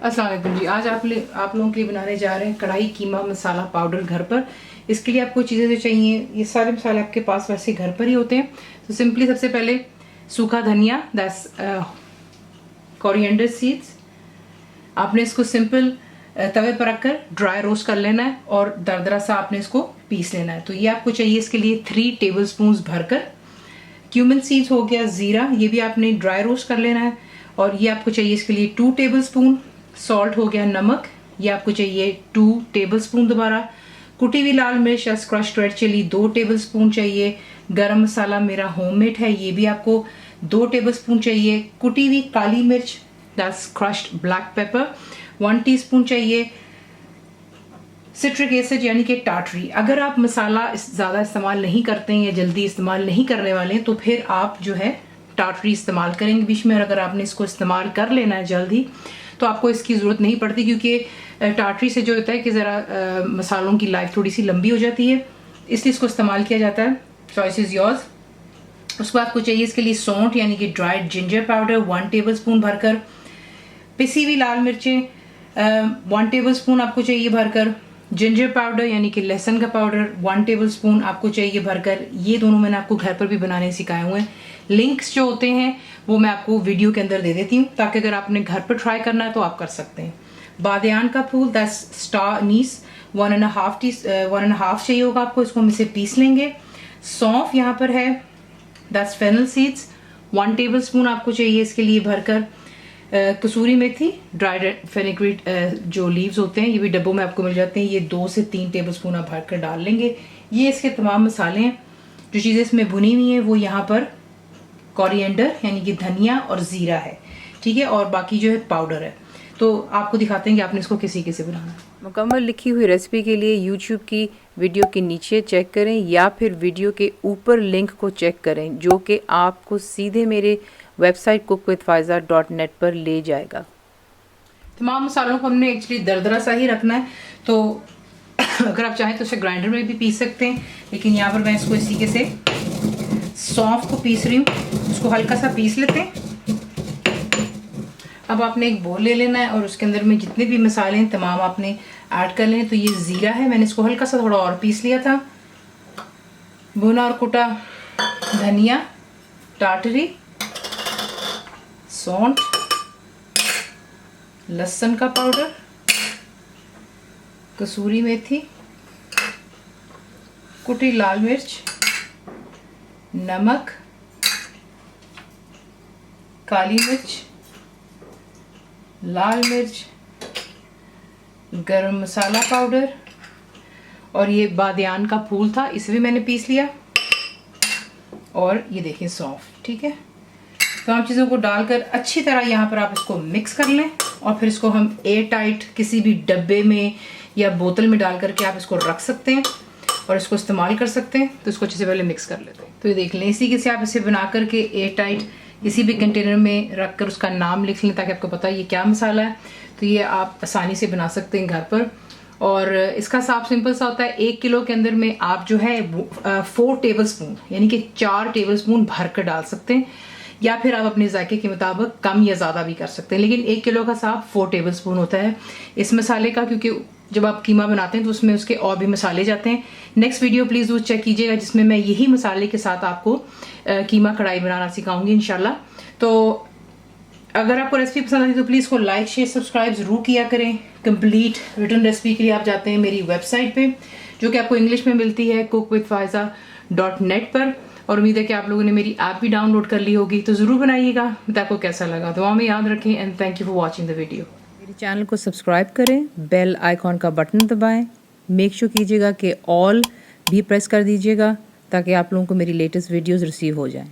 अस्सलाम वालेकुम जी। आज आप लोगों के लिए बनाने जा रहे हैं कढ़ाई कीमा मसाला पाउडर घर पर। इसके लिए आपको चीज़ें जो चाहिए, ये सारे मसाले आपके पास वैसे घर पर ही होते हैं। तो सिंपली सबसे पहले सूखा धनिया, दैट्स कोरिएंडर सीड्स। आपने इसको सिंपल तवे पर रखकर ड्राई रोस्ट कर लेना है और दरदरा सा आपने इसको पीस लेना है। तो ये आपको चाहिए इसके लिए 3 टेबल स्पून भरकर। क्यूमिन सीड्स हो गया, ज़ीरा, ये भी आपने ड्राई रोस्ट कर लेना है। और ये आपको चाहिए इसके लिए 2 टेबल स्पून। सॉल्ट हो गया, नमक, ये आपको चाहिए 2 टेबल स्पून। दोबारा कुटी हुई लाल मिर्च या crushed red chilli 2 tablespoon चाहिए। गरम मसाला मेरा होममेड है, ये भी आपको 2 टेबल स्पून चाहिए। कुटी हुई काली मिर्च, that's crushed black pepper 1 teaspoon चाहिए। सिट्रिक एसिड यानी कि टाटरी। अगर आप मसाला ज़्यादा इस्तेमाल नहीं करते हैं या जल्दी इस्तेमाल नहीं करने वाले हैं तो फिर आप जो है टाटरी इस्तेमाल करेंगे बीच में। और अगर आपने इसको इस्तेमाल कर लेना है जल्दी तो आपको इसकी ज़रूरत नहीं पड़ती, क्योंकि टाटरी से जो होता है कि ज़रा मसालों की लाइफ थोड़ी सी लंबी हो जाती है, इसलिए इसको इस्तेमाल किया जाता है। Choice is yours. उसके बाद आपको चाहिए इसके लिए सौंठ यानी कि dried ginger powder 1 table spoon भरकर। पिसी हुई लाल मिर्चें 1 टेबल स्पून आपको चाहिए भरकर। जिंजर पाउडर यानी कि लहसुन का पाउडर 1 टेबल स्पून आपको चाहिए भरकर। ये दोनों मैंने आपको घर पर भी बनाने सिखाए हुए हैं। लिंक्स जो होते हैं वो मैं आपको वीडियो के अंदर दे देती हूँ, ताकि अगर आपने घर पर ट्राई करना है तो आप कर सकते हैं। बादियान का फूल, दैट्स स्टार नीस 1.5 चाहिए होगा आपको, इसको हम इसे पीस लेंगे। सौंफ यहाँ पर है, that's fennel seeds 1 tablespoon आपको चाहिए इसके लिए भरकर। कसूरी मेथी, ड्राइड फेनिग्रीक जो लीव्स होते हैं, ये भी डब्बों में आपको मिल जाते हैं, ये 2 से 3 टेबल स्पून आप भरकर डाल लेंगे। ये इसके तमाम मसाले हैं। जो चीज़ें इसमें भुनी हुई हैं वो यहाँ पर कोरिएंडर यानी कि धनिया और ज़ीरा है, ठीक है, और बाकी जो है पाउडर है। तो आपको दिखाते हैं कि आपने इसको किसी बनाना है। मुकम्मल लिखी हुई रेसिपी के लिए यूट्यूब की वीडियो के नीचे चेक करें या फिर वीडियो के ऊपर लिंक को चेक करें, जो कि आपको सीधे मेरे वेबसाइट cookwithfaiza.net पर ले जाएगा। तमाम मसालों को हमने एक्चुअली दरदरा सा ही रखना है, तो अगर आप चाहें तो इसे ग्राइंडर में भी पीस सकते हैं, लेकिन यहाँ पर मैं इसको इस तरीके से सौंफ को पीस रही हूँ, उसको हल्का सा पीस लेते हैं। अब आपने एक बोल ले लेना है और उसके अंदर में जितने भी मसाले हैं तमाम आपने ऐड कर लें। तो ये ज़ीरा है, मैंने इसको हल्का सा थोड़ा और पीस लिया था। भुना और कुटा धनिया, टाटरी, सौंठ, लहसुन का पाउडर, कसूरी मेथी, कुटी लाल मिर्च, नमक, काली मिर्च, लाल मिर्च, गरम मसाला पाउडर, और ये बादियान का फूल था, इसे भी मैंने पीस लिया। और ये देखिए सौंफ, ठीक है। तमाम चीज़ों को डालकर अच्छी तरह यहाँ पर आप इसको मिक्स कर लें और फिर इसको हम एयर टाइट किसी भी डब्बे में या बोतल में डाल करके आप इसको रख सकते हैं और इसको इस्तेमाल कर सकते हैं। तो इसको अच्छे से पहले मिक्स कर लेते हैं। तो ये देख लें, इसी के से आप इसे बना करके एयर टाइट किसी भी कंटेनर में रख कर उसका नाम लिख लें, ताकि आपको पता है ये क्या मसाला है। तो ये आप आसानी से बना सकते हैं घर पर। और इसका हिसाब सिंपल सा होता है, 1 किलो के अंदर में आप जो है 4 टेबल स्पून यानी कि 4 टेबल स्पून भर कर डाल सकते हैं, या फिर आप अपने जायके के मुताबिक कम या ज़्यादा भी कर सकते हैं। लेकिन 1 किलो का हिसाब 4 टेबल स्पून होता है इस मसाले का, क्योंकि जब आप कीमा बनाते हैं तो उसमें उसके और भी मसाले जाते हैं। नेक्स्ट वीडियो प्लीज़ वो चेक कीजिएगा, जिसमें मैं यही मसाले के साथ आपको कीमा कढ़ाई बनाना सिखाऊंगी इंशाल्लाह। तो अगर आपको रेसिपी पसंद आती है तो प्लीज़ को लाइक शेयर सब्सक्राइब ज़रूर किया करें। कंप्लीट रिटर्न रेसिपी के लिए आप जाते हैं मेरी वेबसाइट पे, जो कि आपको इंग्लिश में मिलती है cookwithfaiza.net पर। और उम्मीद है कि आप लोगों ने मेरी ऐप भी डाउनलोड कर ली होगी, तो ज़रूर बनाइएगा। आपको कैसा लगा दुआ में याद रखें, and thank you for watching the video. मेरे चैनल को सब्सक्राइब करें, बेल आइकॉन का बटन दबाएं, मेक श्योर कीजिएगा कि ऑल भी प्रेस कर दीजिएगा, ताकि आप लोगों को मेरी लेटेस्ट वीडियोज़ रिसीव हो जाएं।